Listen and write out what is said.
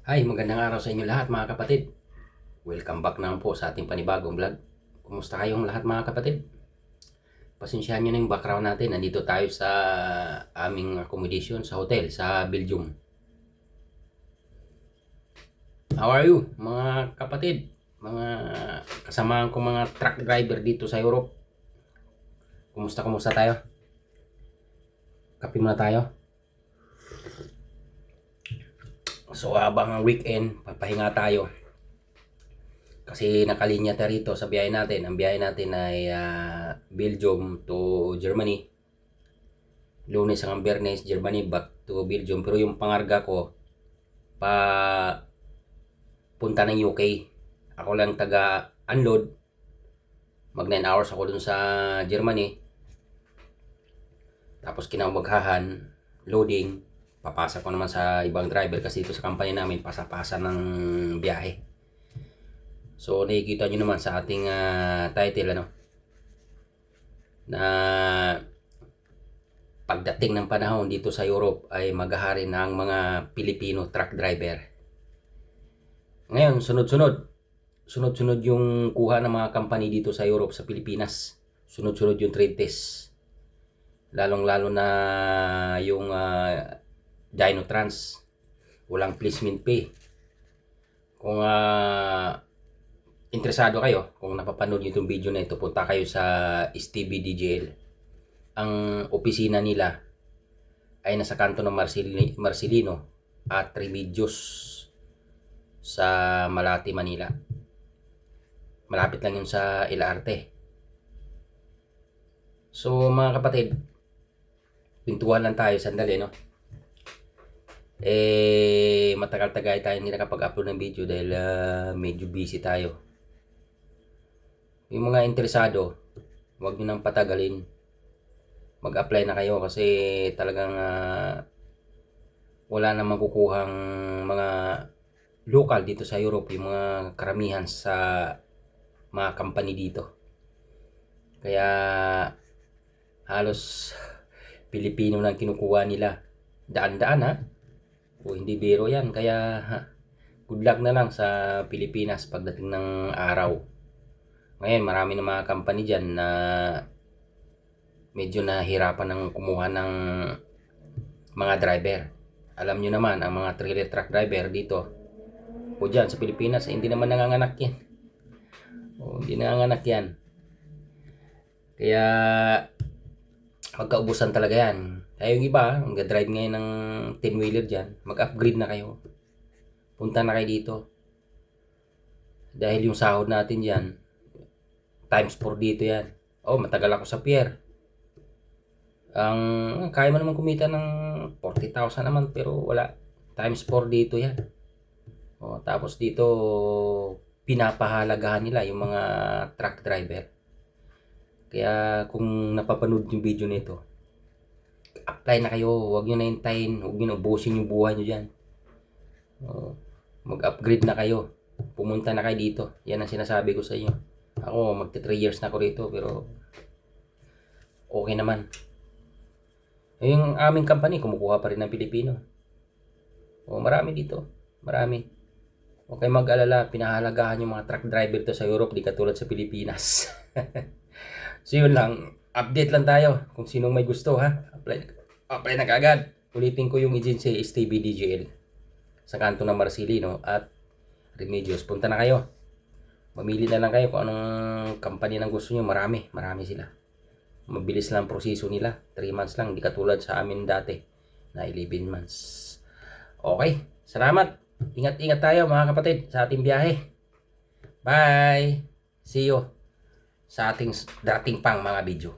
Hi, magandang araw sa inyo lahat mga kapatid. Welcome back naman po sa ating panibagong vlog. Kumusta kayong lahat mga kapatid? Pasensyahan nyo na yung background natin. Nandito tayo sa aming accommodation sa hotel sa Belgium. How are you mga kapatid? Mga kasamahan ko mga truck driver dito sa Europe. Kumusta tayo? Kape muna tayo. So habang weekend, papahinga tayo. Kasi nakalinya tayo rito sa biyahe natin. Ang biyahe natin ay Belgium to Germany. Lunes hanggang Biyernes, Germany back to Belgium. Pero yung pangarga ko, pa punta ng UK. Ako lang taga-unload. Mag 9 hours ako dun sa Germany. Tapos kinamaghahan, loading. Papasa ko naman sa ibang driver kasi dito sa company namin, pasa-pasa ng biyahe. So nakikita nyo naman sa ating title na pagdating ng panahon dito sa Europe ay maghahari ng mga Pilipino truck driver. Ngayon sunod-sunod yung kuha ng mga company dito sa Europe, sa Pilipinas. Sunod-sunod yung trade test. Lalong-lalo na yung Dinotrans. Walang placement pay. Kung interesado kayo, kung napapanood nyo itong video na ito, punta kayo sa STB DJL. Ang opisina nila ay nasa kanto ng Marcelino at Remedios sa Malate, Manila. Malapit lang yun sa LRT. So mga kapatid, pintuan lang tayo sandali, no? Matagal-tagal tayo hindi nakapag-upload ng video dahil medyo busy tayo. Yung mga interesado, huwag nyo nang patagalin. Mag-apply na kayo kasi talagang wala na makukuhang mga local dito sa Europe, yung mga karamihan sa mga company dito. Kaya halos Pilipino lang kinukuha nila. Daan-daan o hindi biro yan. Kaya good luck na lang sa Pilipinas pagdating ng araw. Ngayon marami na mga company dyan na medyo nahihirapan ng kumuha ng mga driver. Alam nyo naman, ang mga trailer truck driver dito o dyan sa Pilipinas, hindi naman nanganganak yan. Hindi nanganganak yan. Kaya magkaubusan talaga yan. Kaya yung iba, mag-drive ngayon ng 10-wheeler dyan, mag-upgrade na kayo. Punta na kayo dito. Dahil yung sahod natin dyan, times 4 dito yan. Matagal ako sa pier. Kaya mo naman kumita ng 40,000 naman, pero wala. Times 4 dito yan. Tapos dito, pinapahalagahan nila yung mga truck driver. Kaya kung napapanood yung video nito, apply na kayo. Huwag nyo na hintayin. Huwag nyo na ubusin yung buhay nyo dyan. Mag-upgrade na kayo. Pumunta na kayo dito. Yan ang sinasabi ko sa inyo. Ako, magti 3 years na ako rito, pero okay naman. Yung aming company, kumukuha pa rin ng Pilipino. Marami dito. Marami. Huwag kayong mag-alala. Pinahalagahan yung mga truck driver to sa Europe, di katulad sa Pilipinas. So yun lang, update lang tayo kung sinong may gusto apply na kaagad. Ulitin ko yung agency STB DJL sa kanto ng Marcelino at Remedios. Punta na kayo. Mamili na lang kayo kung anong company ng gusto nyo. Marami sila. Mabilis lang proseso nila, 3 months lang, di katulad sa amin dati na 11 months. Okay, salamat. Ingat-ingat tayo mga kapatid sa ating biyahe. Bye. See you sa ating dating pang mga video.